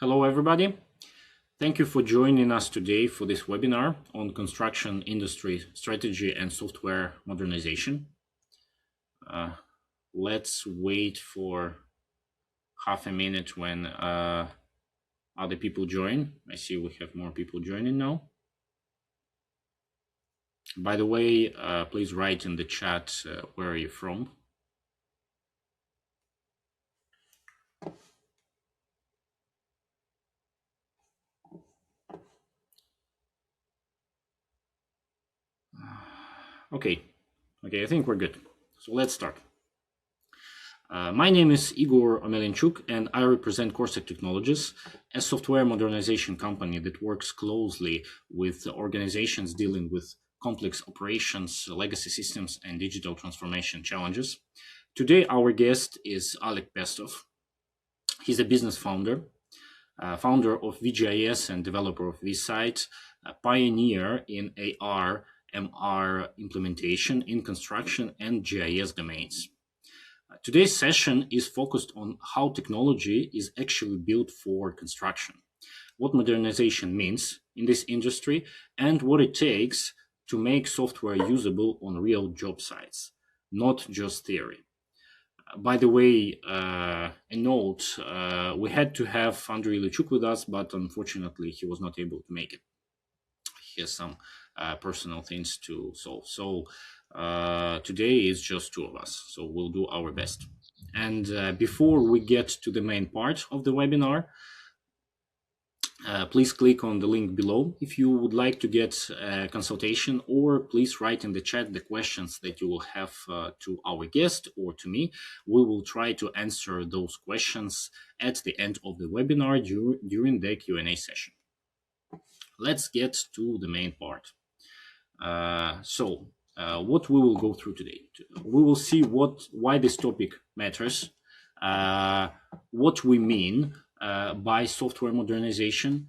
Hello, everybody. Thank you for joining us today for this webinar on construction industry strategy and software modernization. Let's wait for half a minute when other people join. I see we have more people joining now. By the way, please write in the chat where are you from. Okay, I think we're good. So let's start. My name is Igor Omelianchuk, and I represent Corsec Technologies, a software modernization company that works closely with organizations dealing with complex operations, legacy systems, and digital transformation challenges. Today, our guest is Alec Pestov. He's a business founder, founder of vGis and developer of VSight, a pioneer in AR, MR implementation in construction and GIS domains. Today's session is focused on how technology is actually built for construction, what modernization means in this industry, and what it takes to make software usable on real job sites, not just theory. By the way, a note, we had to have Andrei Lichuk with us, but unfortunately he was not able to make it. He has some personal things to solve. So today is just two of us, so we'll do our best. And before we get to the main part of the webinar, please click on the link below if you would like to get a consultation, or please write in the chat the questions that you will have to our guest or to me. We will try to answer those questions at the end of the webinar during the Q&A session. Let's get to the main part. What we will go through today. We will see why this topic matters, what we mean by software modernization,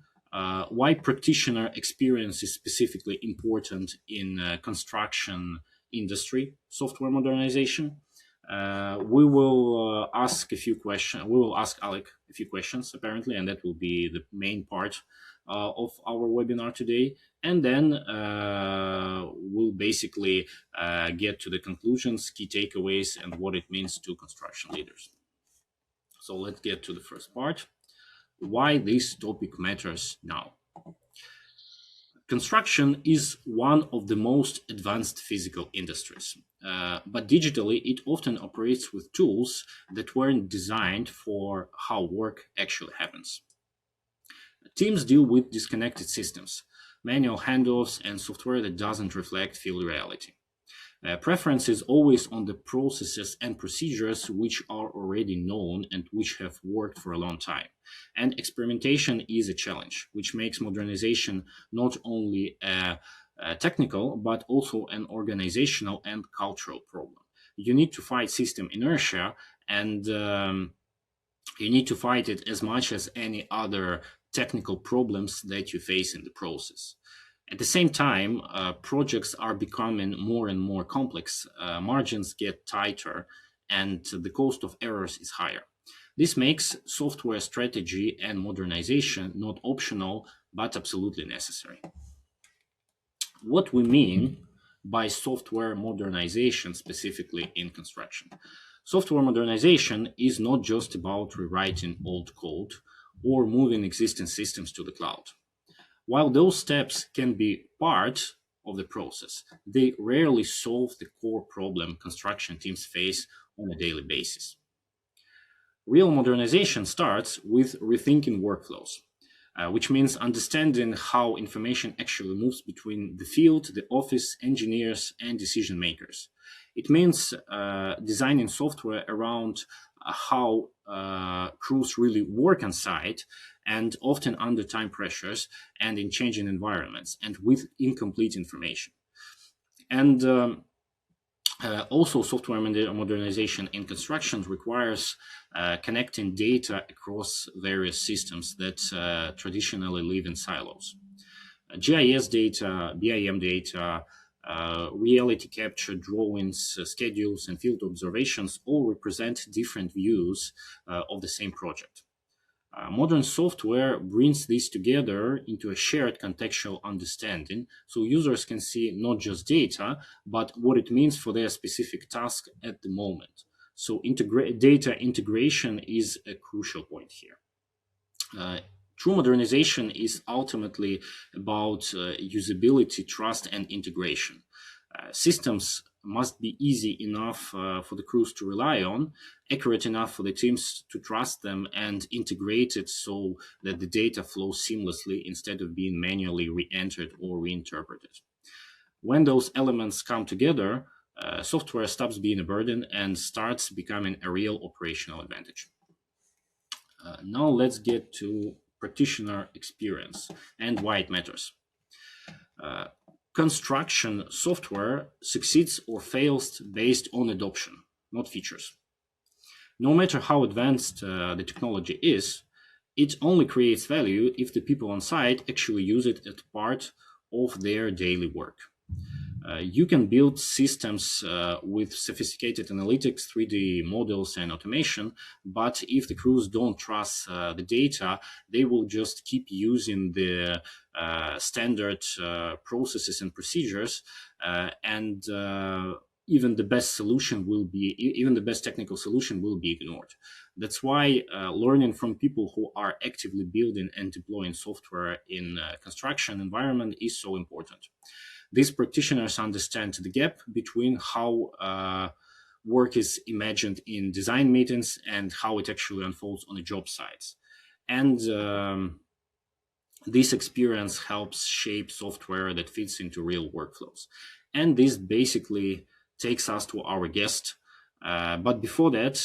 why practitioner experience is specifically important in construction industry software modernization. We will ask a few questions. We will ask Alec a few questions, apparently, and that will be the main part of our webinar today. And then we'll basically get to the conclusions, key takeaways, and what it means to construction leaders. So let's get to the first part. Why this topic matters now. Construction is one of the most advanced physical industries, but digitally it often operates with tools that weren't designed for how work actually happens. Teams deal with disconnected systems, manual handoffs, and software that doesn't reflect field reality. Preference is always on the processes and procedures which are already known and which have worked for a long time. And experimentation is a challenge, which makes modernization not only a technical, but also an organizational and cultural problem. You need to fight system inertia, and you need to fight it as much as any other technical problems that you face in the process. At the same time, projects are becoming more and more complex, margins get tighter, and the cost of errors is higher. This makes software strategy and modernization not optional, but absolutely necessary. What we mean by software modernization, specifically in construction. Software modernization is not just about rewriting old code or moving existing systems to the cloud. While those steps can be part of the process, they rarely solve the core problem construction teams face on a daily basis. Real modernization starts with rethinking workflows, which means understanding how information actually moves between the field, the office, engineers, and decision makers. It means designing software around how crews really work on site, and often under time pressures and in changing environments and with incomplete information. And also software modernization in construction requires connecting data across various systems that traditionally live in silos. GIS data, BIM data, reality capture, drawings, schedules, and field observations all represent different views of the same project. Modern software brings this together into a shared contextual understanding so users can see not just data, but what it means for their specific task at the moment. So data integration is a crucial point here. Uh, True modernization is ultimately about usability, trust, and integration. Systems must be easy enough for the crews to rely on, accurate enough for the teams to trust them, and integrated so that the data flows seamlessly instead of being manually re entered or reinterpreted. When those elements come together, software stops being a burden and starts becoming a real operational advantage. Now let's get to practitioner experience and why it matters. Uh, Construction software succeeds or fails based on adoption, not features. No matter how advanced the technology is, it only creates value if the people on site actually use it as part of their daily work. You can build systems with sophisticated analytics, 3D models, and automation, but if the crews don't trust the data, they will just keep using the standard processes and procedures, and even the best solution will be, even the best technical solution will be ignored. That's why learning from people who are actively building and deploying software in construction environment is so important. These practitioners understand the gap between how work is imagined in design meetings and how it actually unfolds on the job sites. And this experience helps shape software that fits into real workflows. And this basically takes us to our guest. But before that,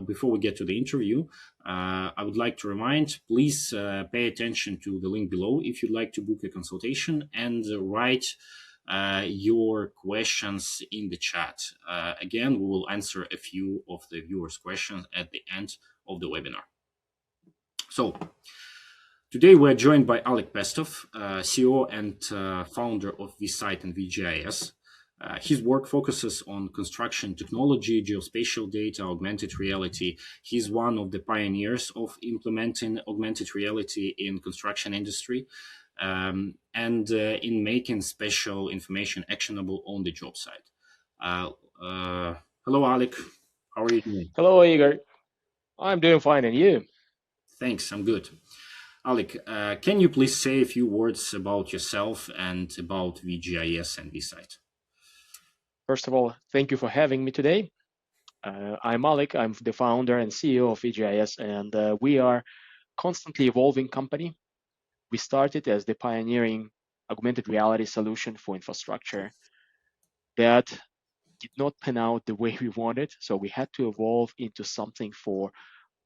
before we get to the interview, I would like to remind, please pay attention to the link below if you'd like to book a consultation, and write your questions in the chat. Again, we will answer a few of the viewers' questions at the end of the webinar. So, today we're joined by Alec Pestov, CEO and founder of vSight and vGis. His work focuses on construction technology, geospatial data, augmented reality. He's one of the pioneers of implementing augmented reality in construction industry, and in making special information actionable on the job site. Hello, Alec. How are you doing? Hello, Igor. I'm doing fine, and you? Thanks, I'm good. Alec, can you please say a few words about yourself and about vGIS and vSight? First of all, thank you for having me today. I'm Alec. I'm the founder and CEO of vGIS, and we are constantly evolving company. We started as the pioneering augmented reality solution for infrastructure that did not pan out the way we wanted, so we had to evolve into something for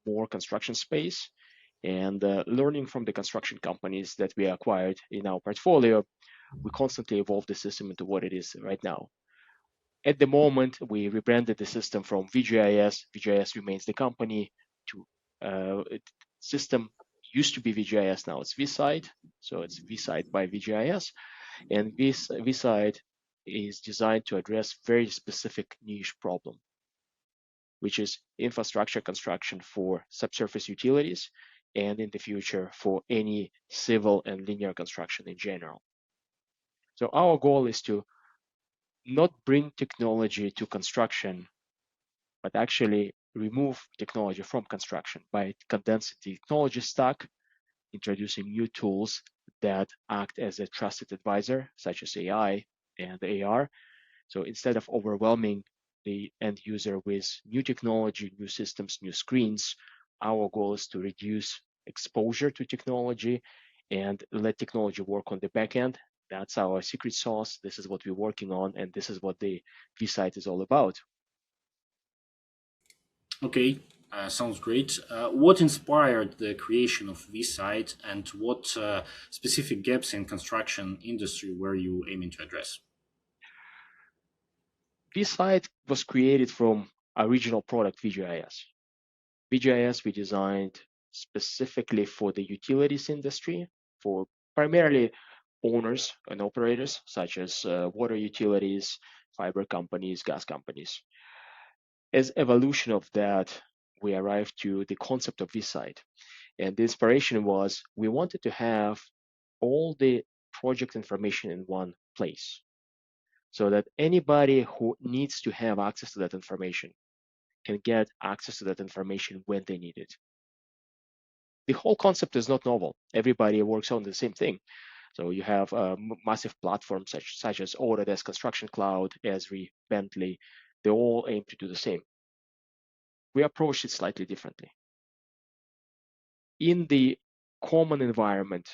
more construction space. And learning from the construction companies that we acquired in our portfolio, we constantly evolved the system into what it is right now. At the moment, we rebranded the system from vGIS. vGIS remains the company. To system used to be vGIS, now it's vSight. So it's vSight by vGIS, and this vSight is designed to address very specific niche problem, which is infrastructure construction for subsurface utilities, and in the future for any civil and linear construction in general. So our goal is to not bring technology to construction, but actually remove technology from construction by condensing the technology stack, introducing new tools that act as a trusted advisor, such as AI and AR. So instead of overwhelming the end user with new technology, new systems, new screens, our goal is to reduce exposure to technology and let technology work on the back end. That's our secret sauce. This is what we're working on, and this is what the vSight is all about. Okay, sounds great. What inspired the creation of vSight, and what specific gaps in construction industry were you aiming to address? vSight was created from original product vGIS. vGIS we designed specifically for the utilities industry, for primarily owners and operators such as water utilities, fiber companies, gas companies. As evolution of that, we arrived to the concept of VSight. And the inspiration was we wanted to have all the project information in one place so that anybody who needs to have access to that information can get access to that information when they need it. The whole concept is not novel. Everybody works on the same thing. So you have massive platforms such as Autodesk Construction Cloud, Esri, Bentley. They all aim to do the same. We approach it slightly differently. In the common environment,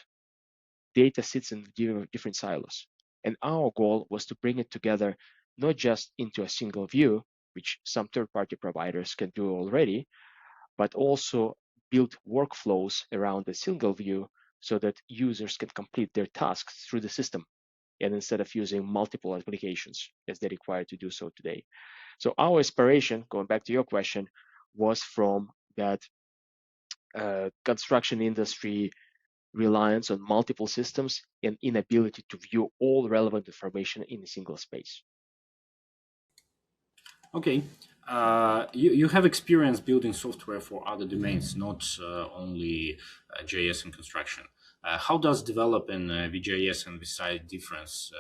data sits in different silos. And our goal was to bring it together, not just into a single view, which some third-party providers can do already, but also build workflows around the single view so that users can complete their tasks through the system, and instead of using multiple applications as they're required to do so today. So our aspiration, going back to your question, was from that construction industry reliance on multiple systems and inability to view all relevant information in a single space. Okay. You have experience building software for other domains, not only JS and construction. How does developing vGIS and VSight difference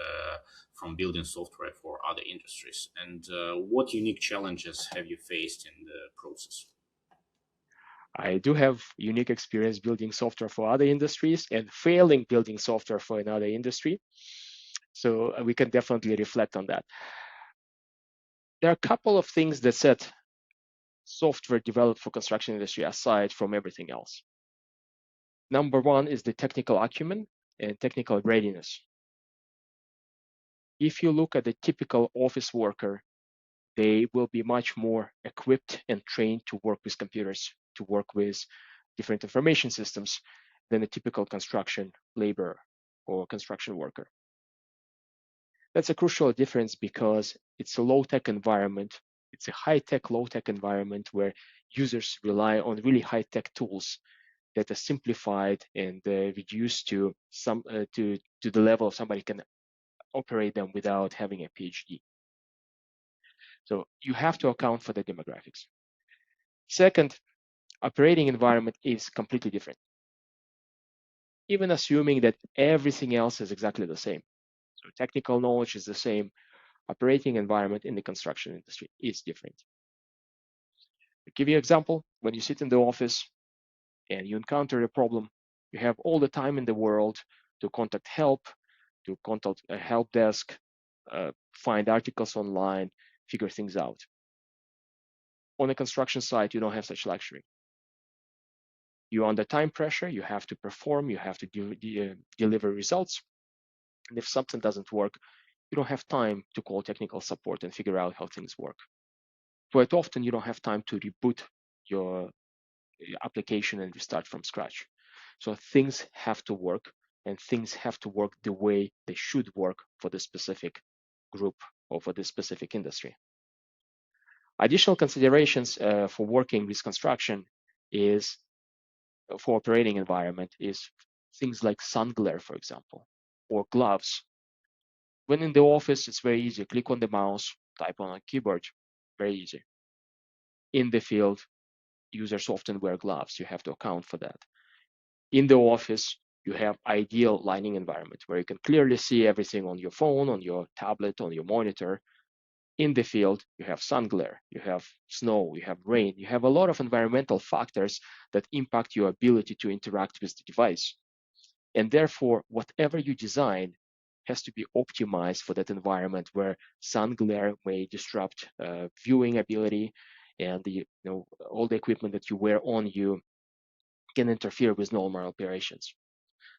from building software for other industries? And what unique challenges have you faced in the process? I do have unique experience building software for other industries and failing building software for another industry. So we can definitely reflect on that. There are a couple of things that set software developed for construction industry aside from everything else. Number one is the technical acumen and technical readiness. If you look at the typical office worker, they will be much more equipped and trained to work with computers, to work with different information systems than a typical construction laborer or construction worker. That's a crucial difference because it's a low-tech environment. It's a high-tech, low-tech environment where users rely on really high-tech tools that are simplified and reduced to the level somebody can operate them without having a PhD. So you have to account for the demographics. Second, operating environment is completely different, even assuming that everything else is exactly the same. So technical knowledge is the same. Operating environment in the construction industry is different. To give you an example, when you sit in the office and you encounter a problem, you have all the time in the world to contact help, to contact a help desk, find articles online, figure things out. On a construction site, you don't have such luxury. You're under time pressure, you have to perform, you have to deliver results. And if something doesn't work, you don't have time to call technical support and figure out how things work. Quite often, you don't have time to reboot your application and restart from scratch. So things have to work, and things have to work the way they should work for the specific group or for the specific industry. Additional considerations for working with construction is for operating environment is things like sun glare, for example, or gloves. When in the office, it's very easy. Click on the mouse, type on a keyboard, very easy. In the field, users often wear gloves. You have to account for that. In the office, you have ideal lighting environment where you can clearly see everything on your phone, on your tablet, on your monitor. In the field, you have sun glare, you have snow, you have rain, you have a lot of environmental factors that impact your ability to interact with the device. And therefore, whatever you design has to be optimized for that environment where sun glare may disrupt viewing ability, and all the equipment that you wear on you can interfere with normal operations.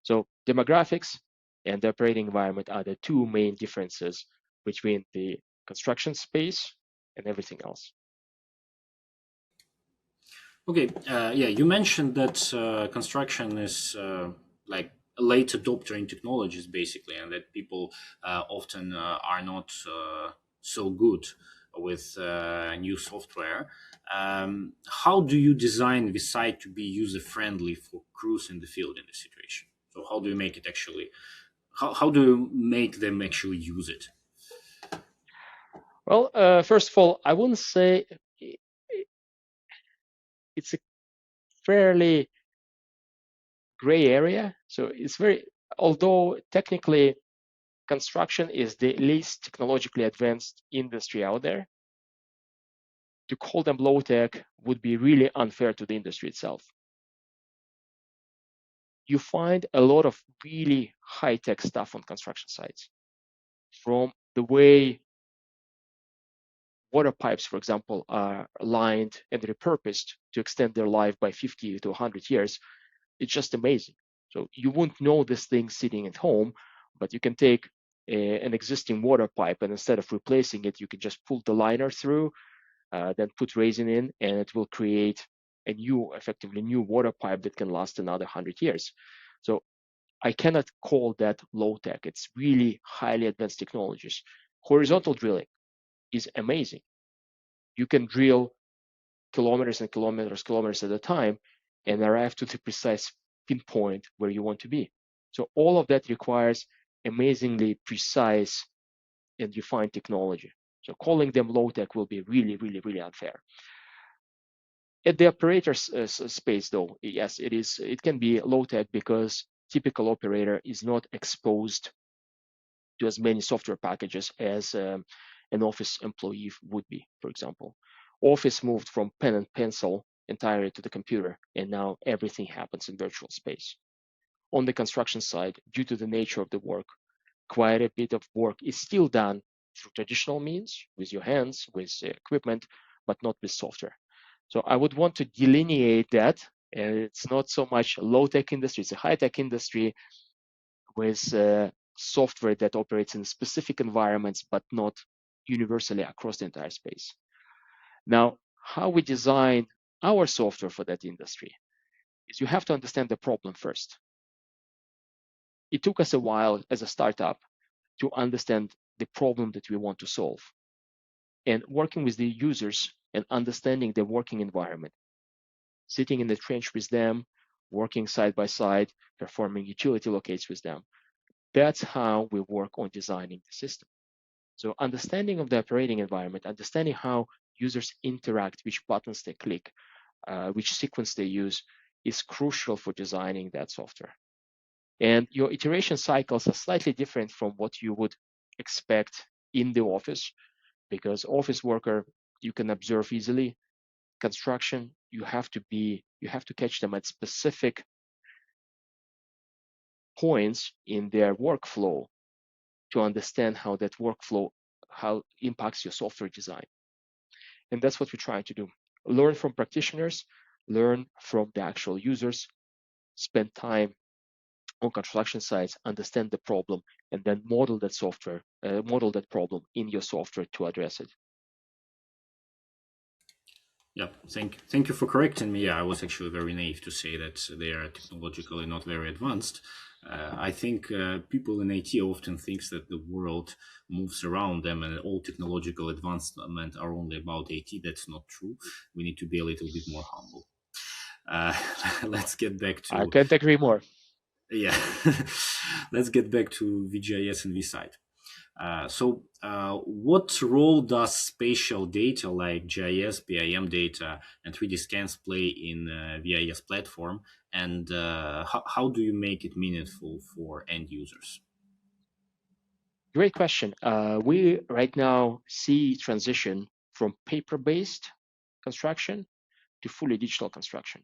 So demographics and the operating environment are the two main differences between the construction space and everything else. Okay, yeah, you mentioned that construction is like a late adopter in technologies, basically, and that people often are not so good with new software. How do you design the site to be user friendly for crews in the field in this situation? So, how do you make it actually? How do you make them actually use it? Well, first of all, I wouldn't say it's a fairly gray area. So it's very, although technically construction is the least technologically advanced industry out there, to call them low tech would be really unfair to the industry itself. You find a lot of really high tech stuff on construction sites, from the way water pipes, for example, are lined and repurposed to extend their life by 50 to 100 years. It's just amazing. So you wouldn't know this thing sitting at home, but you can take an existing water pipe, and instead of replacing it, you can just pull the liner through, then put resin in, and it will create a new, effectively new water pipe that can last another 100 years. So I cannot call that low tech. It's really highly advanced technologies. Horizontal drilling is amazing. You can drill kilometers and kilometers at a time and arrive to the precise pinpoint where you want to be. So all of that requires amazingly precise and refined technology. So calling them low tech will be really, really, really unfair. At the operator space, though, yes, it is. It can be low tech because typical operator is not exposed to as many software packages as an office employee would be, for example. Office moved from pen and pencil entirely to the computer, and now everything happens in virtual space. On the construction side, due to the nature of the work, quite a bit of work is still done through traditional means, with your hands, with equipment, but not with software. So I would want to delineate that. And it's not so much a low-tech industry, it's a high-tech industry with software that operates in specific environments, but not universally across the entire space. Now, how we design our software for that industry is you have to understand the problem first. It took us a while as a startup to understand the problem that we want to solve, and working with the users and understanding their working environment, sitting in the trench with them, working side by side, performing utility locates with them. That's how we work on designing the system. So understanding of the operating environment, understanding how users interact, which buttons they click, which sequence they use, is crucial for designing that software. And your iteration cycles are slightly different from what you would expect in the office, because office worker, you can observe easily. Construction, you have to catch them at specific points in their workflow to understand how that workflow how impacts your software design. And that's what we're trying to do. Learn from practitioners, learn from the actual users, spend time on construction sites, understand the problem, and then model that software, model that problem in your software to address it. Yeah, thank you for correcting me. I was actually very naive to say that they are technologically not very advanced. I think people in IT often think that the world moves around them and all technological advancement are only about IT. That's not true. We need to be a little bit more humble. Uh, let's get back I to can't agree more. yeah. Let's get back to vGIS and vSight. What role does spatial data like GIS, BIM data, and 3D scans play in VIS platform, and how do you make it meaningful for end users? Great question. We right now see transition from paper-based construction to fully digital construction.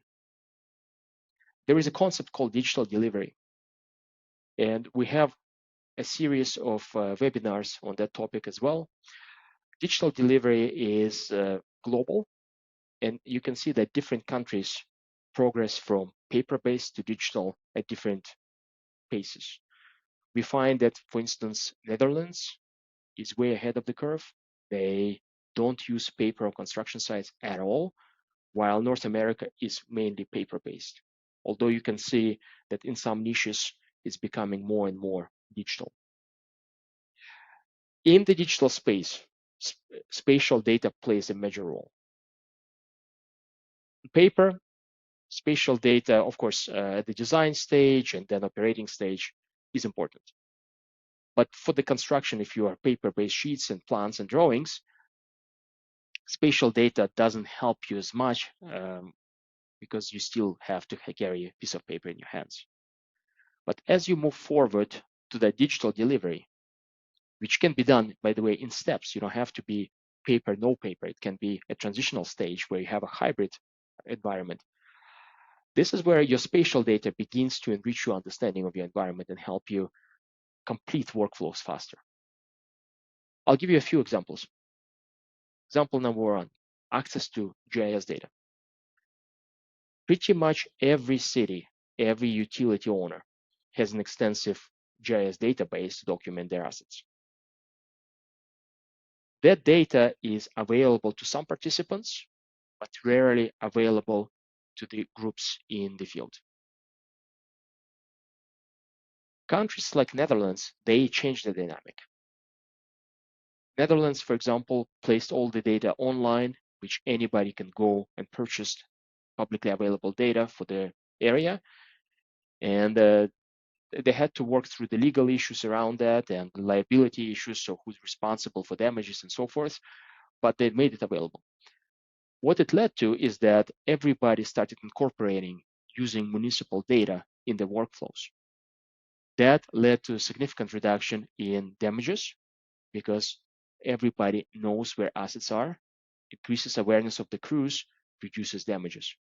There is a concept called digital delivery, and we have a series of webinars on that topic as well. Digital delivery is global, and you can see that different countries progress from paper-based to digital at different paces. We find that, for instance, Netherlands is way ahead of the curve. They don't use paper on construction sites at all, while North America is mainly paper-based. Although you can see that in some niches, it's becoming more and more digital. In the digital space, spatial data plays a major role. Paper, spatial data, of course, at the design stage and then operating stage is important. But for the construction, if you are paper-based sheets and plans and drawings, spatial data doesn't help you as much because you still have to carry a piece of paper in your hands. But as you move forward to the digital delivery, which can be done, by the way, in steps, you don't have to be paper, no paper. It can be a transitional stage where you have a hybrid environment. This is where your spatial data begins to enrich your understanding of your environment and help you complete workflows faster. I'll give you a few examples. Example number one, access to GIS data. Pretty much every city, every utility owner has an extensive GIS database to document their assets. That data is available to some participants, but rarely available to the groups in the field. Countries like Netherlands, they changed the dynamic. Netherlands, for example, placed all the data online, which anybody can go and purchase publicly available data for the area. And they had to work through the legal issues around that and liability issues, so who's responsible for damages and so forth, but they made it available. What it led to is that everybody started incorporating using municipal data in the workflows. That led to a significant reduction in damages because everybody knows where assets are, increases awareness of the crews, reduces damages.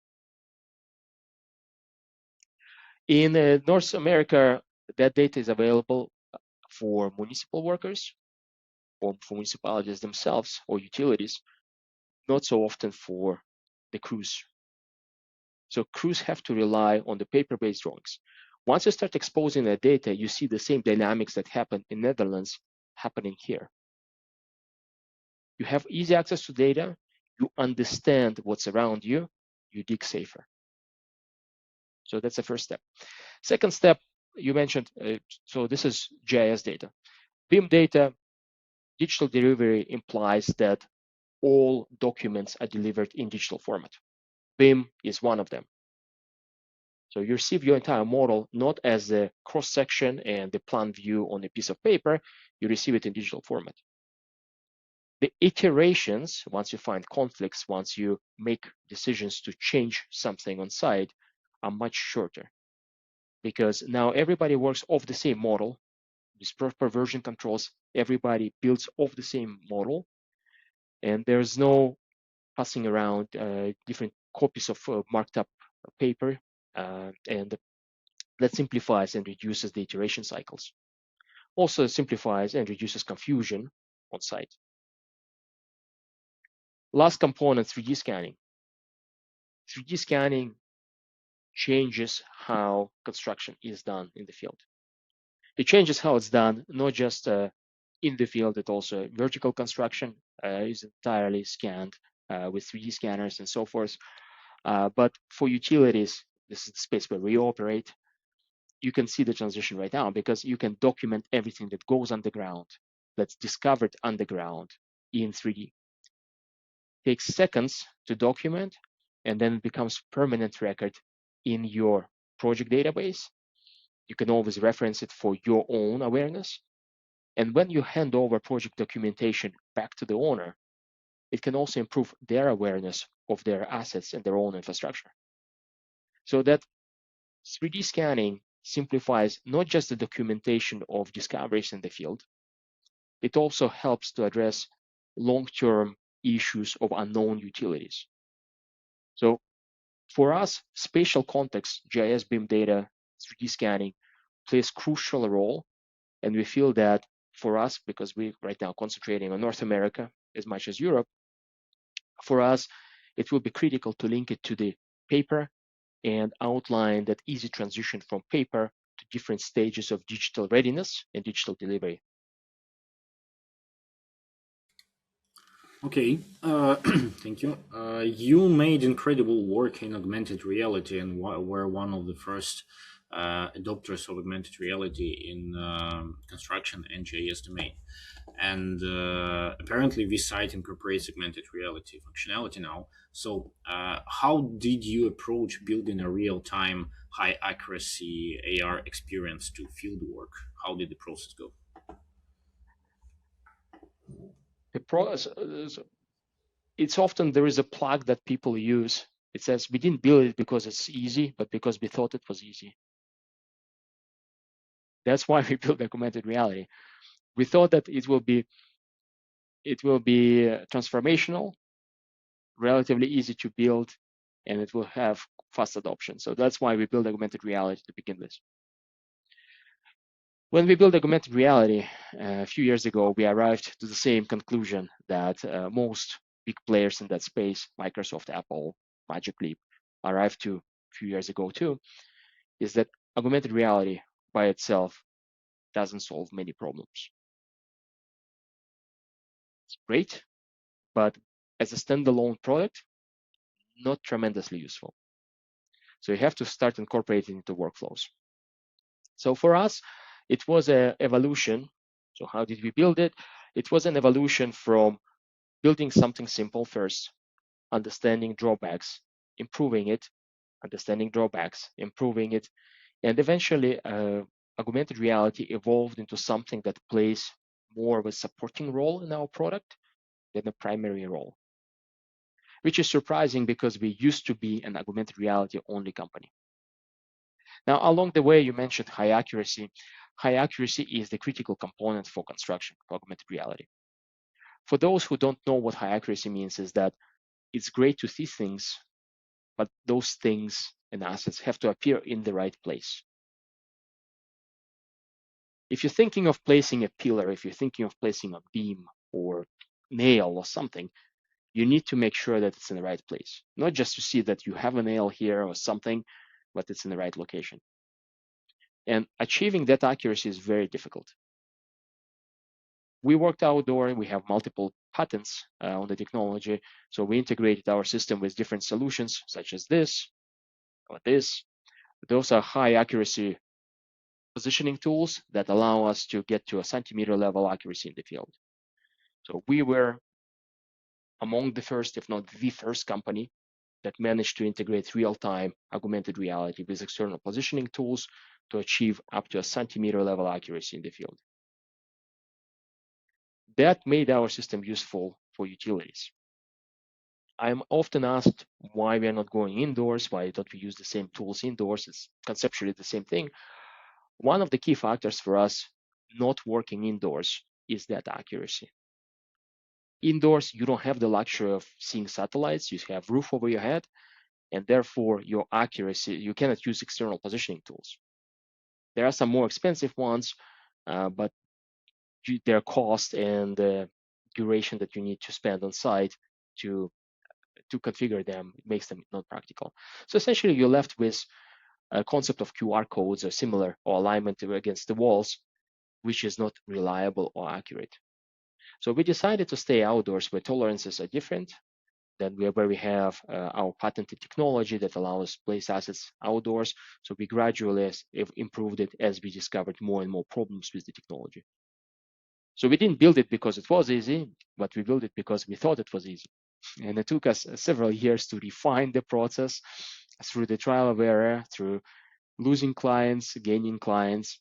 In North America, that data is available for municipal workers or for municipalities themselves or utilities, not so often for the crews. So crews have to rely on the paper-based drawings. Once you start exposing that data, you see the same dynamics that happen in Netherlands happening here. You have easy access to data, you understand what's around you, you dig safer. So that's the first step. Second step, you mentioned, so this is GIS data. BIM data, digital delivery implies that all documents are delivered in digital format. BIM is one of them. So you receive your entire model not as a cross-section and the plan view on a piece of paper, you receive it in digital format. The iterations, once you find conflicts, once you make decisions to change something on site, are much shorter because now everybody works off the same model. With proper version controls, everybody builds off the same model, and there's no passing around different copies of marked up paper, and that simplifies and reduces the iteration cycles. Also simplifies and reduces confusion on site. Last component, 3D scanning. 3D scanning changes how construction is done in the field. It changes how it's done, not just in the field, but also vertical construction is entirely scanned with 3D scanners and so forth. But for utilities, this is the space where we operate. You can see the transition right now because you can document everything that goes underground, that's discovered underground in 3D. It takes seconds to document, and then it becomes permanent record in your project database. You can always reference it for your own awareness. And when you hand over project documentation back to the owner, it can also improve their awareness of their assets and their own infrastructure. So that 3D scanning simplifies not just the documentation of discoveries in the field, it also helps to address long-term issues of unknown utilities. So for us, spatial context, GIS BIM data, 3D scanning plays a crucial role. And we feel that for us, because we're right now concentrating on North America as much as Europe, for us, it will be critical to link it to the paper and outline that easy transition from paper to different stages of digital readiness and digital delivery. Okay, thank you. You made incredible work in augmented reality and were one of the first adopters of augmented reality in construction and GIS domain. And apparently, vSight incorporates augmented reality functionality now. So, how did you approach building a real-time, high accuracy AR experience to field work? How did the process go? The process, it's often there is a plug that people use It says we didn't build it because it's easy, but because we thought it was easy. That's why we built augmented reality. We thought that it will be transformational, relatively easy to build, and it will have fast adoption. So that's why we built augmented reality to begin with. When we built augmented reality a few years ago, we arrived to the same conclusion that most big players in that space, Microsoft, Apple, Magic Leap, arrived to a few years ago too, is that augmented reality by itself doesn't solve many problems. It's great, but as a standalone product, not tremendously useful. So you have to start incorporating into workflows. So for us, it was an evolution. So how did we build it? It was an evolution from building something simple first, understanding drawbacks, improving it, understanding drawbacks, improving it, and eventually augmented reality evolved into something that plays more of a supporting role in our product than a primary role, which is surprising because we used to be an augmented reality only company. Now, along the way, you mentioned high accuracy. High accuracy is the critical component for construction for augmented reality. For those who don't know what high accuracy means, is that it's great to see things, but those things and assets have to appear in the right place. If you're thinking of placing a pillar, if you're thinking of placing a beam or nail or something, you need to make sure that it's in the right place. Not just to see that you have a nail here or something, but it's in the right location. And achieving that accuracy is very difficult. We worked outdoor, we have multiple patents on the technology. So we integrated our system with different solutions, such as this or this. Those are high accuracy positioning tools that allow us to get to a centimeter level accuracy in the field. So we were among the first, if not the first company that managed to integrate real-time augmented reality with external positioning tools to achieve up to a centimeter level accuracy in the field. That made our system useful for utilities. I'm often asked why we are not going indoors, why don't we use the same tools indoors? It's conceptually the same thing. One of the key factors for us not working indoors is that accuracy. Indoors, you don't have the luxury of seeing satellites, you have roof over your head, and therefore your accuracy, you cannot use external positioning tools. There are some more expensive ones, but their cost and the duration that you need to spend on site to configure them makes them not practical. So essentially, you're left with a concept of QR codes or similar or alignment against the walls, which is not reliable or accurate. So we decided to stay outdoors where tolerances are different than where we have our patented technology that allows us to place assets outdoors. So we gradually improved it as we discovered more and more problems with the technology. So we didn't build it because it was easy, but we built it because we thought it was easy. And it took us several years to refine the process through the trial of error, through losing clients, gaining clients.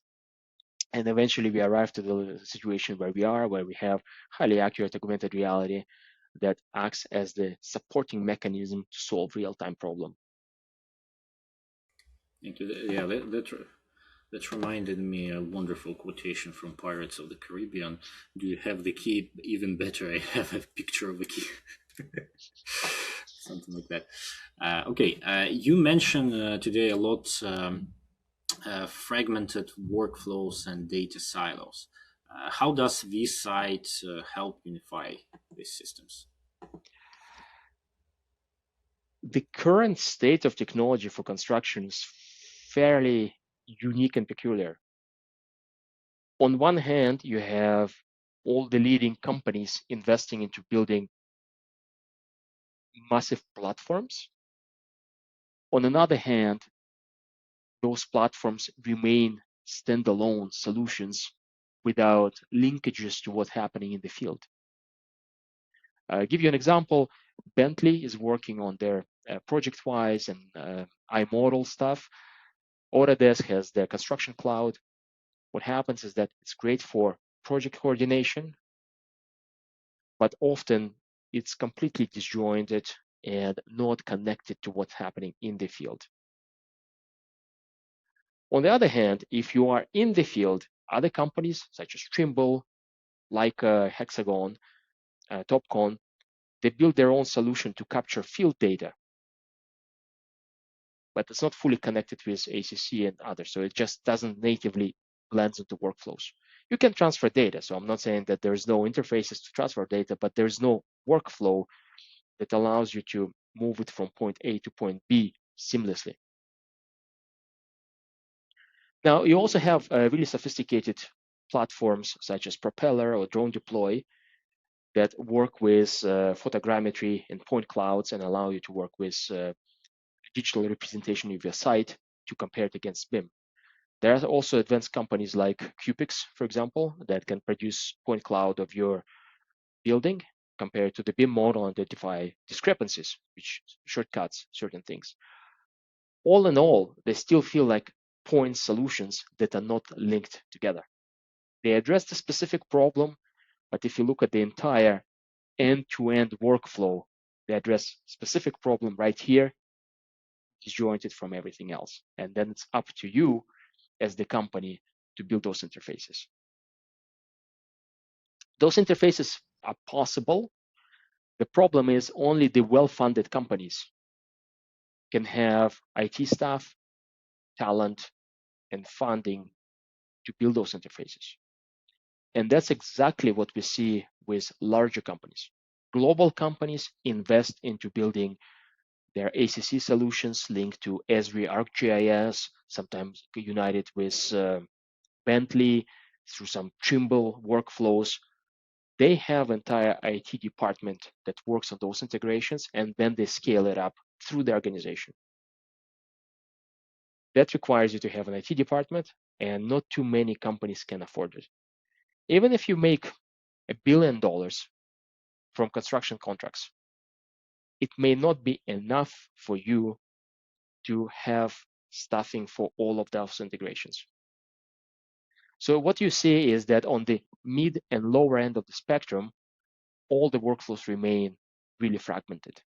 And eventually we arrived to the situation where we are, where we have highly accurate augmented reality that acts as the supporting mechanism to solve real-time problem. Thank you. Yeah, that reminded me a wonderful quotation from Pirates of the Caribbean. Do you have the key? Even better, I have a picture of a key. Something like that. Okay, you mentioned today a lot fragmented workflows and data silos. How does VSight help unify these systems? The current state of technology for construction is fairly unique and peculiar. On one hand, you have all the leading companies investing into building massive platforms. On another hand, those platforms remain standalone solutions without linkages to what's happening in the field. Give you an example. Bentley is working on their ProjectWise and iModel stuff. Autodesk has their construction cloud. What happens is that it's great for project coordination, but often it's completely disjointed and not connected to what's happening in the field. On the other hand, if you are in the field, other companies such as Trimble, like Hexagon, Topcon, they build their own solution to capture field data, but it's not fully connected with ACC and others. So it just doesn't natively blend into workflows. You can transfer data. So I'm not saying that there's no interfaces to transfer data, but there's no workflow that allows you to move it from point A to point B seamlessly. Now, you also have really sophisticated platforms such as Propeller or Drone Deploy that work with photogrammetry and point clouds and allow you to work with digital representation of your site to compare it against BIM. There are also advanced companies like Cupix, for example, that can produce point cloud of your building compared to the BIM model and identify discrepancies, which shortcuts certain things. All in all, they still feel like point solutions that are not linked together. They address the specific problem, but if you look at the entire end-to-end workflow, they address specific problem right here, disjointed from everything else. And then it's up to you as the company to build those interfaces. Those interfaces are possible. The problem is only the well-funded companies can have IT staff, talent, and funding to build those interfaces. And that's exactly what we see with larger companies. Global companies invest into building their ACC solutions linked to Esri ArcGIS, sometimes united with Bentley through some Trimble workflows. They have entire IT department that works on those integrations, and then they scale it up through the organization. That requires you to have an IT department, and not too many companies can afford it. Even if you make $1 billion from construction contracts, it may not be enough for you to have staffing for all of those integrations. So what you see is that on the mid and lower end of the spectrum, all the workflows remain really fragmented.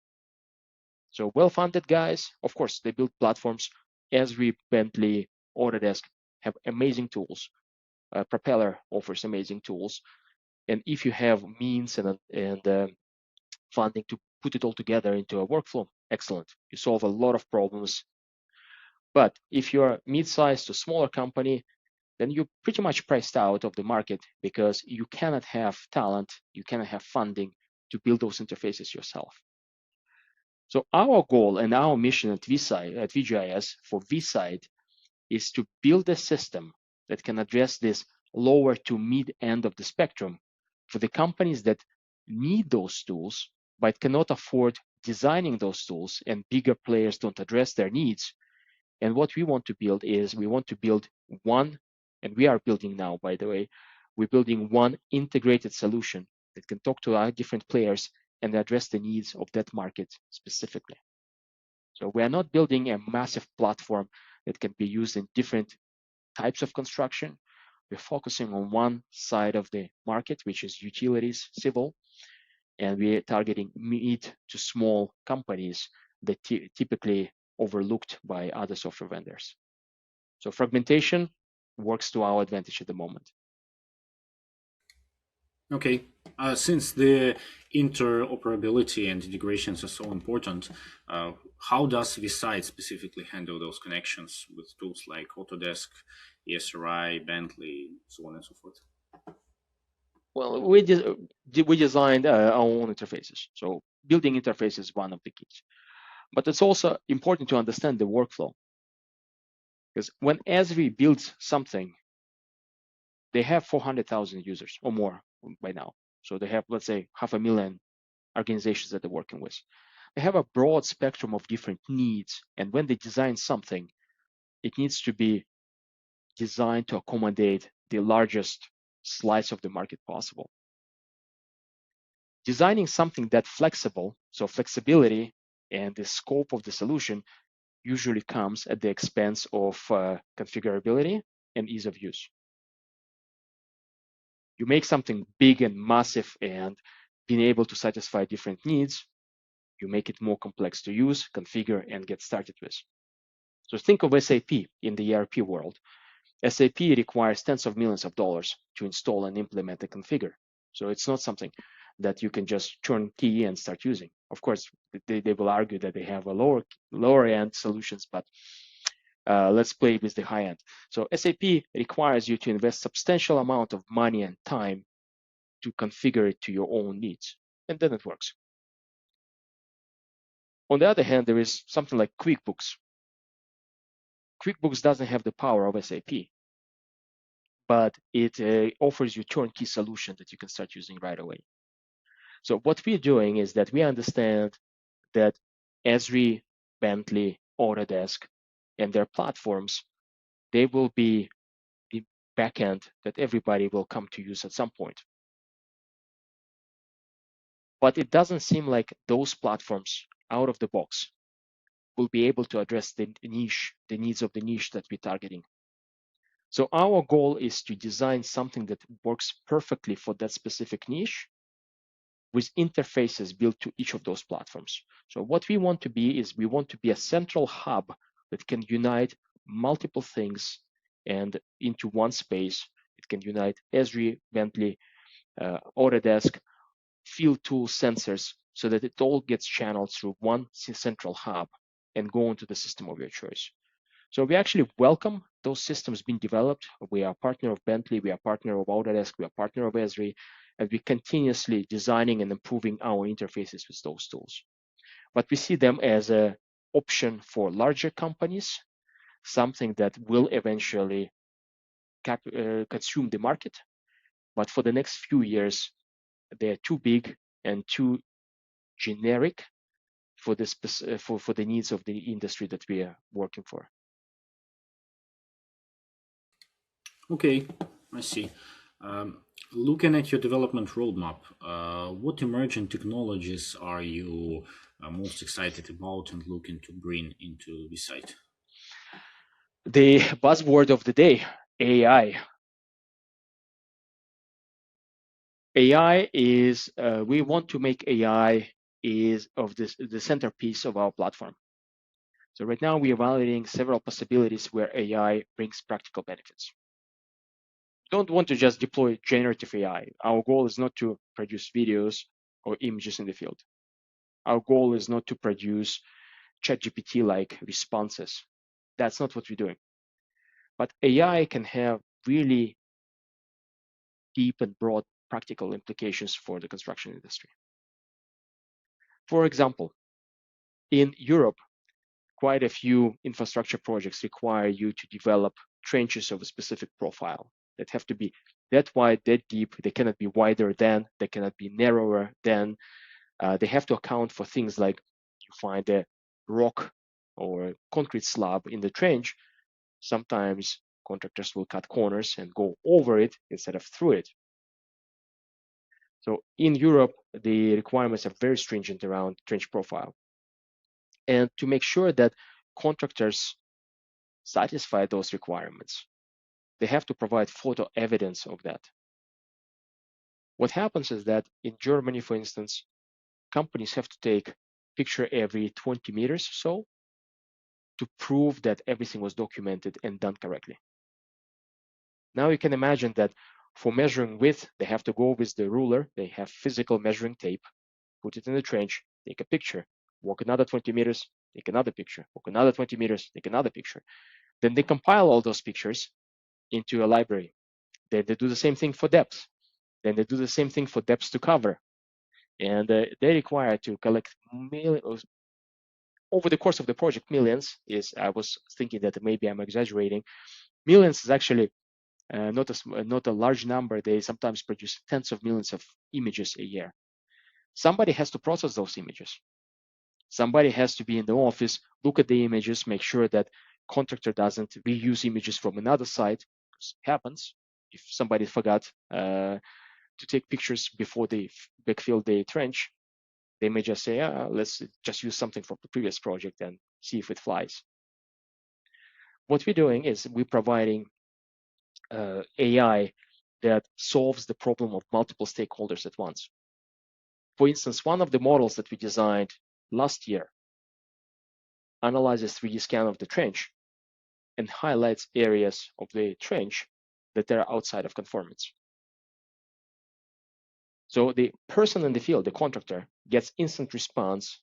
So well-funded guys, of course, they build platforms. Esri, Bentley, Autodesk have amazing tools. Propeller offers amazing tools. And if you have means and funding to put it all together into a workflow, excellent. You solve a lot of problems. But if you're a mid-sized to smaller company, then you're pretty much priced out of the market because you cannot have talent, you cannot have funding to build those interfaces yourself. So our goal and our mission at VSight, at vGIS for VSight, is to build a system that can address this lower to mid end of the spectrum for the companies that need those tools but cannot afford designing those tools, and bigger players don't address their needs. And what we want to build is we want to build one, and we are building now, by the way, we're building one integrated solution that can talk to our different players and address the needs of that market specifically. So we are not building a massive platform that can be used in different types of construction. We're focusing on one side of the market, which is utilities, civil, and we're targeting mid to small companies that typically overlooked by other software vendors. So fragmentation works to our advantage at the moment. Okay. Since the interoperability and integrations are so important, how does vSight specifically handle those connections with tools like Autodesk, ESRI, Bentley, so on and so forth? Well, we designed our own interfaces. So building interface is one of the keys. But it's also important to understand the workflow. Because when Esri builds something, they have 400,000 users or more by now. So they have, let's say, 500,000 organizations that they're working with. They have a broad spectrum of different needs. And when they design something, it needs to be designed to accommodate the largest slice of the market possible. Designing something that flexible, so flexibility and the scope of the solution usually comes at the expense of configurability and ease of use. You make something big and massive and being able to satisfy different needs, You make it more complex to use, configure, and get started with. So think of SAP in the ERP world. SAP requires tens of millions of dollars to install and implement and configure. So it's not something that you can just turn key and start using. Of course, they will argue that they have a lower end solutions, but let's play with the high end. So SAP requires you to invest substantial amount of money and time to configure it to your own needs, and then it works. On the other hand, there is something like QuickBooks. QuickBooks doesn't have the power of SAP, but it offers you turnkey solution that you can start using right away. So what we're doing is that we understand that Esri, Bentley, Autodesk, and their platforms, they will be the backend that everybody will come to use at some point. But it doesn't seem like those platforms out of the box will be able to address the niche, the needs of the niche that we're targeting. So our goal is to design something that works perfectly for that specific niche with interfaces built to each of those platforms. So what we want to be is we want to be a central hub that can unite multiple things and into one space. It can unite Esri, Bentley, Autodesk, field tool sensors so that it all gets channeled through one central hub and go into the system of your choice. So we actually welcome those systems being developed. We are a partner of Bentley, we are a partner of Autodesk, we are a partner of Esri, and we continuously designing and improving our interfaces with those tools. But we see them as an option for larger companies, something that will eventually consume the market. But for the next few years, they're too big and too generic for the needs of the industry that we are working for. Okay, I see. Looking at your development roadmap, what emerging technologies are you most excited about and looking to bring into VSight? The buzzword of the day, AI. AI is, we want to make AI is of the centerpiece of our platform. So right now we are evaluating several possibilities where AI brings practical benefits. Don't want to just deploy generative AI. Our goal is not to produce videos or images in the field. Our goal is not to produce ChatGPT-like responses. That's not what we're doing. But AI can have really deep and broad practical implications for the construction industry. For example, in Europe, quite a few infrastructure projects require you to develop trenches of a specific profile that have to be that wide, that deep. They cannot be wider than, they cannot be narrower than. They have to account for things like you find a rock or a concrete slab in the trench. Sometimes contractors will cut corners and go over it instead of through it. So in Europe, the requirements are very stringent around trench profile. And to make sure that contractors satisfy those requirements, they have to provide photo evidence of that. What happens is that in Germany, for instance, companies have to take picture every 20 meters or so to prove that everything was documented and done correctly. Now you can imagine that for measuring width, they have to go with the ruler, they have physical measuring tape, put it in the trench, take a picture, walk another 20 meters, take another picture, walk another 20 meters, take another picture. Then they compile all those pictures into a library. Then they do the same thing for depth. Then they do the same thing for depth to cover. And they require to collect millions, over the course of the project, millions is, I was thinking that maybe I'm exaggerating. Millions is actually not a large number. They sometimes produce tens of millions of images a year. Somebody has to process those images. Somebody has to be in the office, look at the images, make sure that contractor doesn't reuse images from another site. It happens if somebody forgot to take pictures before they backfill the trench. They may just say, let's just use something from the previous project and see if it flies. What we're doing is we're providing AI that solves the problem of multiple stakeholders at once. For instance, one of the models that we designed last year analyzes 3D scan of the trench and highlights areas of the trench that are outside of conformance. So the person in the field, the contractor, gets instant response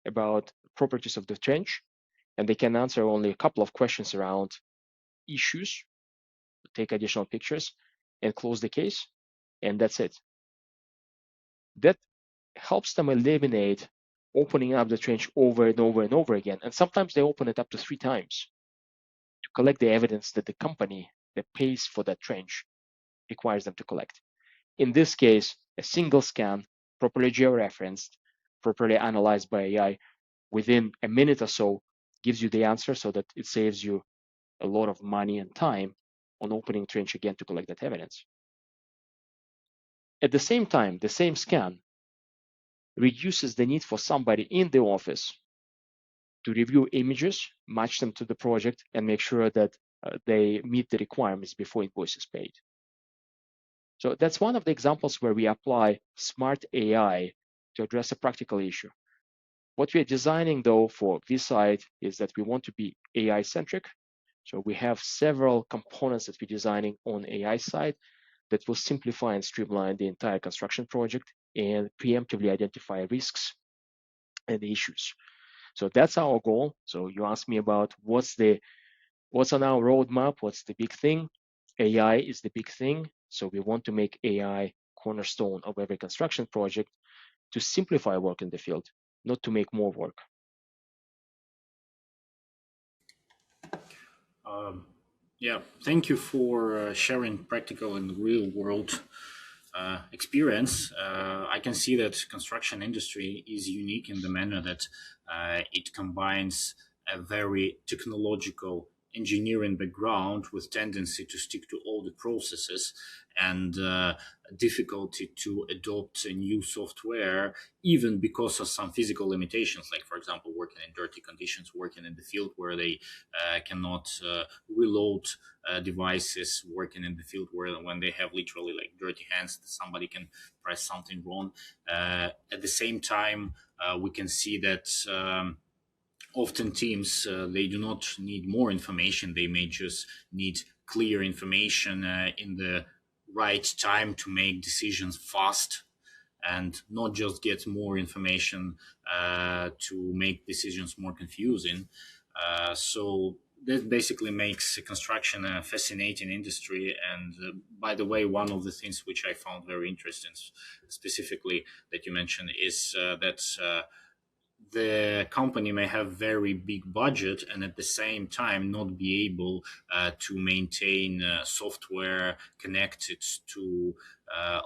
about properties of the trench, and they can answer only a couple of questions around issues, take additional pictures, and close the case, and that's it. That helps them eliminate opening up the trench over and over and over again. And sometimes they open it up to 3 times to collect the evidence that the company that pays for that trench requires them to collect. In this case, a single scan, properly georeferenced, properly analyzed by AI, within a minute or so gives you the answer, so that it saves you a lot of money and time on opening trench again to collect that evidence. At the same time, the same scan reduces the need for somebody in the office to review images, match them to the project, and make sure that they meet the requirements before invoice is paid. So that's one of the examples where we apply smart AI to address a practical issue. What we are designing, though, for VSight is that we want to be AI-centric. So we have several components that we're designing on AI side that will simplify and streamline the entire construction project and preemptively identify risks and issues. So that's our goal. So you asked me about what's on our roadmap, what's the big thing. AI is the big thing. So we want to make AI cornerstone of every construction project to simplify work in the field, not to make more work. Yeah, thank you for sharing practical and real world experience. I can see that construction industry is unique in the manner that it combines a very technological engineering background with tendency to stick to all the processes and difficulty to adopt a new software, even because of some physical limitations, like for example working in dirty conditions, working in the field where they cannot reload devices, working in the field where when they have literally like dirty hands, somebody can press something wrong. At the same time, we can see that often teams they do not need more information, they may just need clear information in the right time to make decisions fast and not just get more information to make decisions more confusing. So that basically makes construction a fascinating industry. And by the way, one of the things which I found very interesting, specifically that you mentioned, is that the company may have very big budget and at the same time not be able to maintain software connected to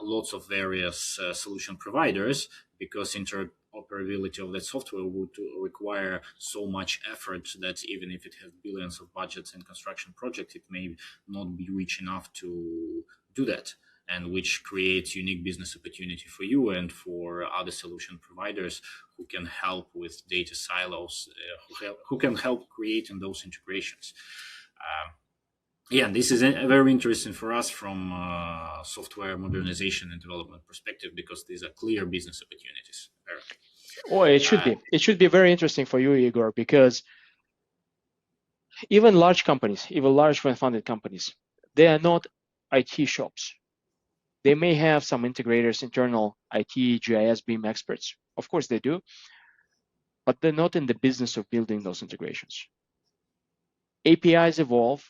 lots of various solution providers, because interoperability of that software would require so much effort that even if it has billions of budgets in construction project, it may not be rich enough to do that, and which creates unique business opportunity for you and for other solution providers who can help with data silos, who can help creating those integrations. Yeah, this is very interesting for us from software modernization and development perspective, because these are clear business opportunities. Oh, it should be. It should be very interesting for you, Igor, because even large companies, even large funded companies, they are not IT shops. They may have some integrators, internal IT, GIS, BIM experts. Of course they do, but they're not in the business of building those integrations. APIs evolve,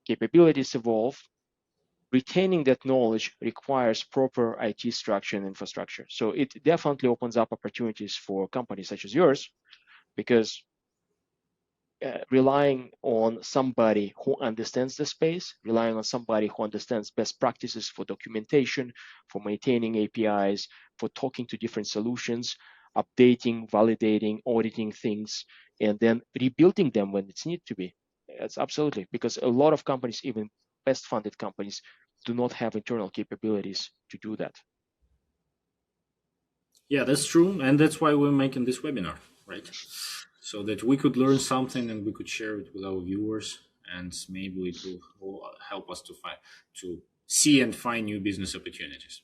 capabilities evolve. Retaining that knowledge requires proper IT structure and infrastructure. So it definitely opens up opportunities for companies such as yours, because relying on somebody who understands the space, relying on somebody who understands best practices for documentation, for maintaining APIs, for talking to different solutions, updating, validating, auditing things, and then rebuilding them when it's need to be. It's absolutely, because a lot of companies, even best funded companies, do not have internal capabilities to do that. Yeah, that's true, and that's why we're making this webinar, right? So that we could learn something and we could share it with our viewers, and maybe it will help us to see and find new business opportunities.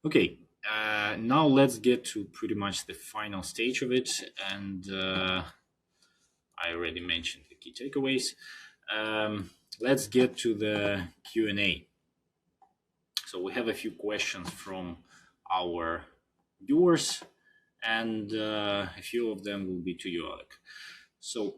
Okay, Now let's get to pretty much the final stage of it, and I already mentioned the key takeaways. Let's get to the Q&A. So we have a few questions from our viewers, and a few of them will be to you, Alec. So,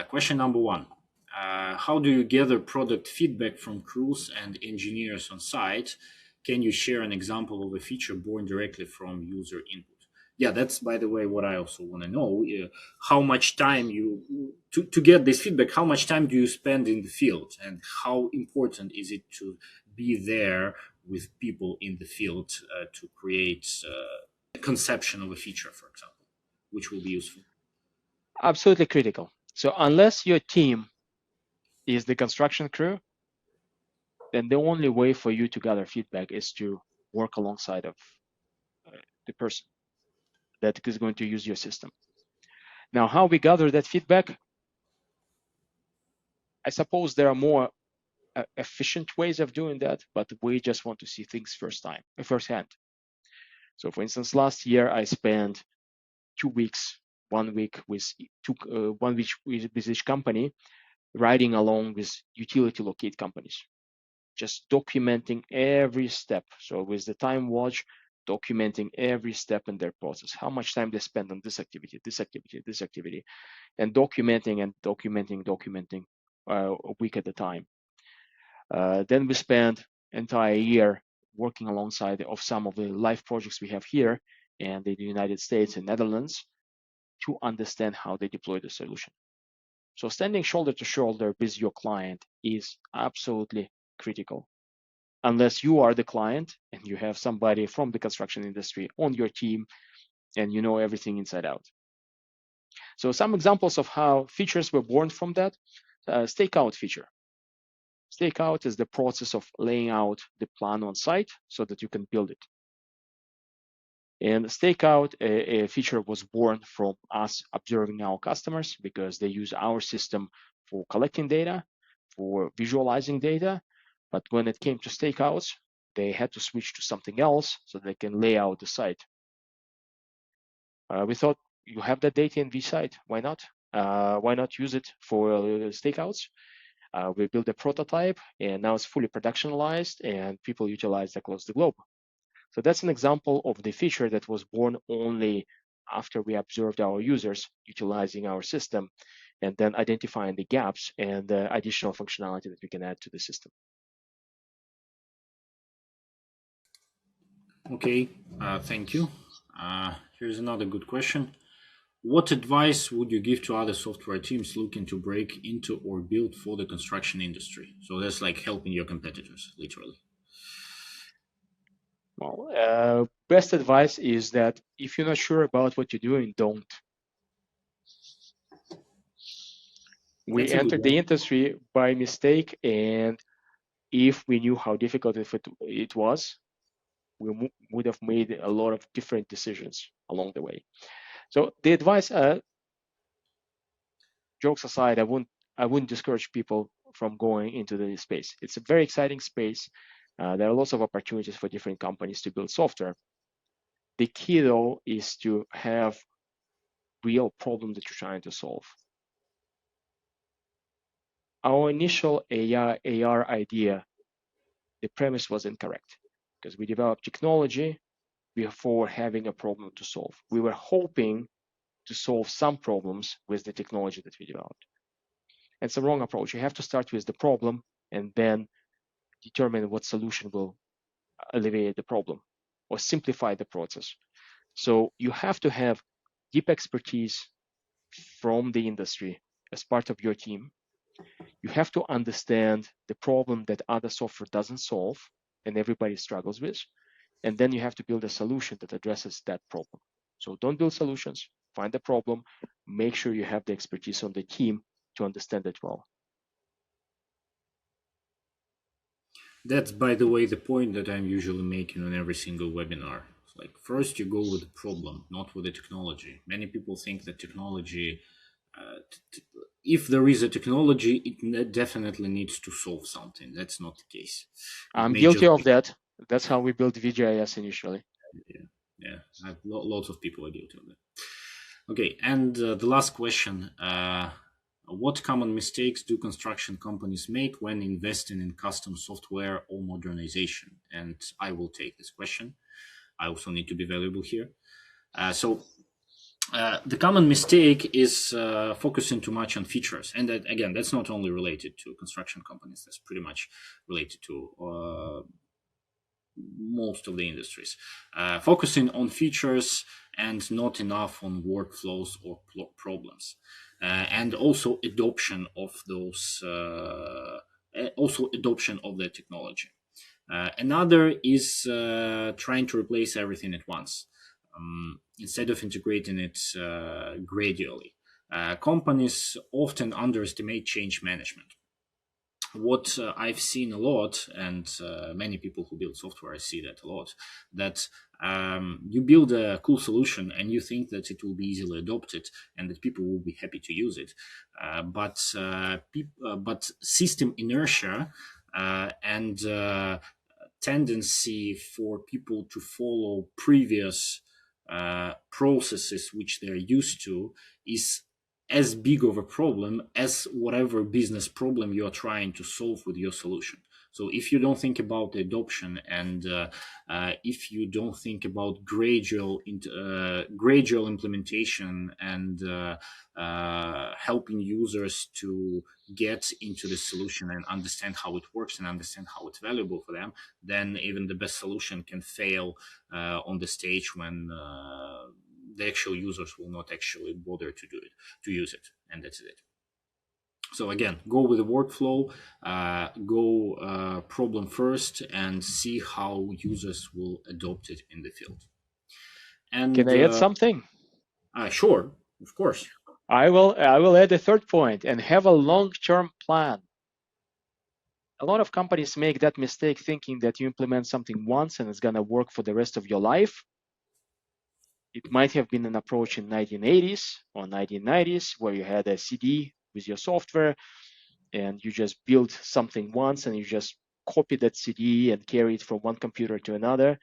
question number one. How do you gather product feedback from crews and engineers on site? Can you share an example of a feature born directly from user input? Yeah, that's, by the way, what I also want to know. How much time to get this feedback, how much time do you spend in the field, and how important is it to be there with people in the field to create a conception of a feature, for example, which will be useful? Absolutely critical. So unless your team is the construction crew, then the only way for you to gather feedback is to work alongside of the person that is going to use your system. Now, how we gather that feedback, I suppose there are more efficient ways of doing that, but we just want to see things firsthand. So for instance, last year I spent 2 weeks, 1 week with 1 week with each company, riding along with utility locate companies, just documenting every step. So with the time watch, documenting every step in their process, how much time they spend on this activity, this activity, this activity, and documenting a week at a time. Then we spent entire year working alongside of some of the live projects we have here and in the United States and Netherlands to understand how they deploy the solution. So standing shoulder to shoulder with your client is absolutely critical. Unless you are the client and you have somebody from the construction industry on your team and you know everything inside out. So some examples of how features were born from that. Stakeout feature. Stakeout is the process of laying out the plan on site so that you can build it. And stakeout, a feature was born from us observing our customers because they use our system for collecting data, for visualizing data. But when it came to stakeouts, they had to switch to something else so they can lay out the site. We thought, you have that data in vSight, why not? Why not use it for stakeouts? We built a prototype and now it's fully productionalized and people utilize it across the globe. So that's an example of the feature that was born only after we observed our users utilizing our system and then identifying the gaps and the additional functionality that we can add to the system. Okay, thank you. Here's another good question. What advice would you give to other software teams looking to break into or build for the construction industry? So that's like helping your competitors, literally. Well, best advice is that if you're not sure about what you're doing, don't. We entered the industry by mistake, and if we knew how difficult it was, we would have made a lot of different decisions along the way. So the advice, jokes aside, I wouldn't discourage people from going into the space. It's a very exciting space. There are lots of opportunities for different companies to build software. The key, though, is to have real problem that you're trying to solve. Our initial AR idea, the premise was incorrect because we developed technology before having a problem to solve. We were hoping to solve some problems with the technology that we developed. It's a wrong approach. You have to start with the problem and then determine what solution will alleviate the problem or simplify the process. So you have to have deep expertise from the industry as part of your team. You have to understand the problem that other software doesn't solve and everybody struggles with. And then you have to build a solution that addresses that problem. So don't build solutions, find the problem, make sure you have the expertise on the team to understand it well. That's, by the way, the point that I'm usually making on every single webinar. It's like, first you go with the problem, not with the technology. Many people think that technology, if there is a technology, it definitely needs to solve something. That's not the case. I'm guilty of that. That's how we built vGis initially. Yeah. Yeah, lots of people are guilty of that. Okay, and the last question: what common mistakes do construction companies make when investing in custom software or modernization? And I will take this question. I also need to be valuable here. The common mistake is focusing too much on features, and that, again, that's not only related to construction companies. That's pretty much related to most of the industries. Focusing on features and not enough on workflows or problems, and also adoption of those, also adoption of the technology. Another is trying to replace everything at once, instead of integrating it gradually. Companies often underestimate change management. What I've seen a lot, and many people who build software, I see that a lot, that you build a cool solution and you think that it will be easily adopted and that people will be happy to use it. But system inertia and tendency for people to follow previous processes which they're used to is as big of a problem as whatever business problem you are trying to solve with your solution. So if you don't think about the adoption, and if you don't think about gradual implementation and helping users to get into the solution and understand how it works and understand how it's valuable for them, then even the best solution can fail on the stage when the actual users will not actually bother to do it, to use it, and that's it. So again, go with the workflow, go problem first, and see how users will adopt it in the field. And Can I add something? Sure, of course. I will add a third point, and have a long-term plan. A lot of companies make that mistake thinking that you implement something once and it's going to work for the rest of your life. It might have been an approach in 1980s or 1990s where you had a CD with your software and you just build something once and you just copy that CD and carry it from one computer to another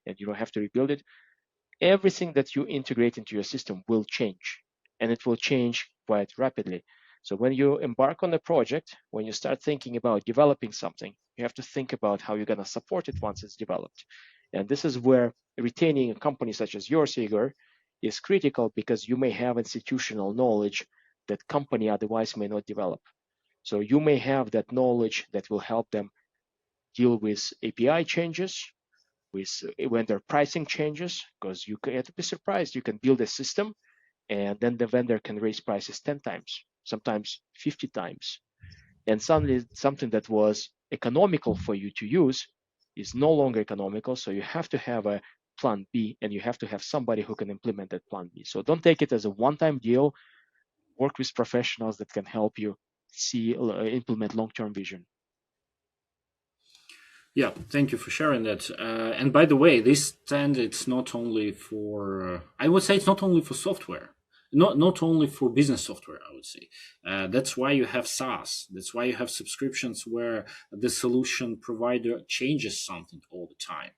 and you don't have to rebuild it. Everything that you integrate into your system will change, and it will change quite rapidly. So when you embark on a project, when you start thinking about developing something, you have to think about how you're going to support it once it's developed. And this is where retaining a company such as yours, Igor, is critical, because you may have institutional knowledge that company otherwise may not develop. So you may have that knowledge that will help them deal with API changes, with vendor pricing changes, because you can be surprised. You can build a system and then the vendor can raise prices 10 times, sometimes 50 times. And suddenly something that was economical for you to use is no longer economical. So you have to have a plan B, and you have to have somebody who can implement that plan B. So don't take it as a one-time deal. Work with professionals that can help you implement long-term vision. Yeah, thank you for sharing that. And by the way, this standard, it's not only for, I would say it's not only for software, not only for business software, I would say. That's why you have SaaS. That's why you have subscriptions where the solution provider changes something all the time.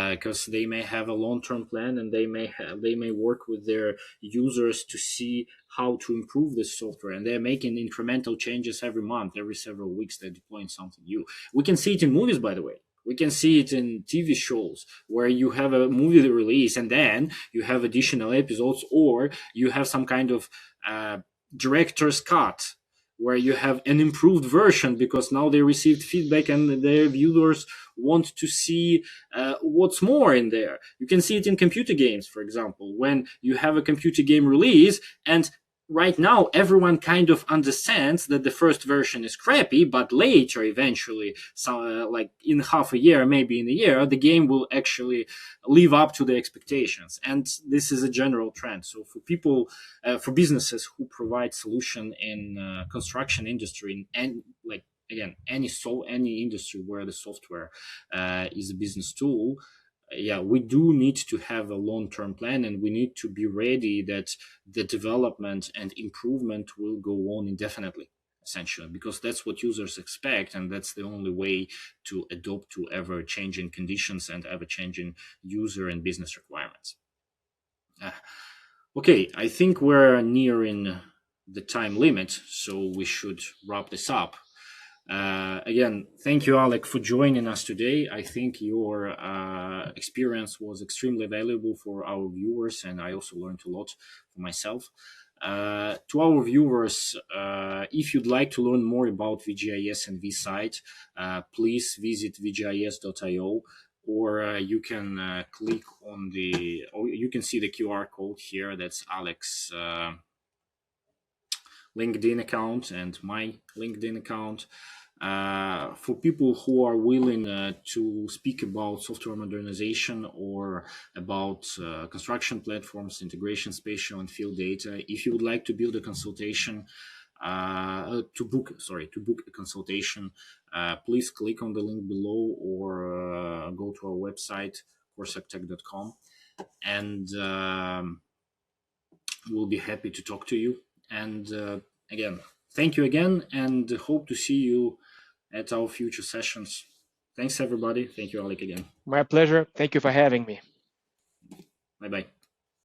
Because they may have a long-term plan, and they may work with their users to see how to improve this software, and they're making incremental changes every month, every several weeks. They're deploying something new. We can see it in movies, by the way. We can see it in TV shows where you have a movie release and then you have additional episodes, or you have some kind of director's cut where you have an improved version because now they received feedback and their viewers want to see what's more in there. You can see it in computer games, for example, when you have a computer game release, and right now everyone kind of understands that the first version is crappy, but later, eventually, like in half a year, maybe in a year, the game will actually live up to the expectations. And this is a general trend. So for people, for businesses who provide solution in construction industry, and like, again, any industry where the software is a business tool, yeah, we do need to have a long-term plan, and we need to be ready that the development and improvement will go on indefinitely. essentially, because that's what users expect, and that's the only way to adapt to ever changing conditions and ever changing user and business requirements. Uh, okay, I think we're nearing the time limit, so we should wrap this up. Again, thank you, Alec, for joining us today. I think your experience was extremely valuable for our viewers, and I also learned a lot for myself. To our viewers, if you'd like to learn more about vGIS and vSight, please visit vgis.io, or you can click on or you can see the QR code here. That's Alec's LinkedIn account and my LinkedIn account. For people who are willing to speak about software modernization or about construction platforms, integration, spatial and field data, if you would like to build a consultation, to book a consultation, please click on the link below or go to our website, corsactech.com, and we'll be happy to talk to you. And again, thank you again, and hope to see you at our future sessions. Thanks, everybody. Thank you, Alec, again. My pleasure. Thank you for having me. Bye bye.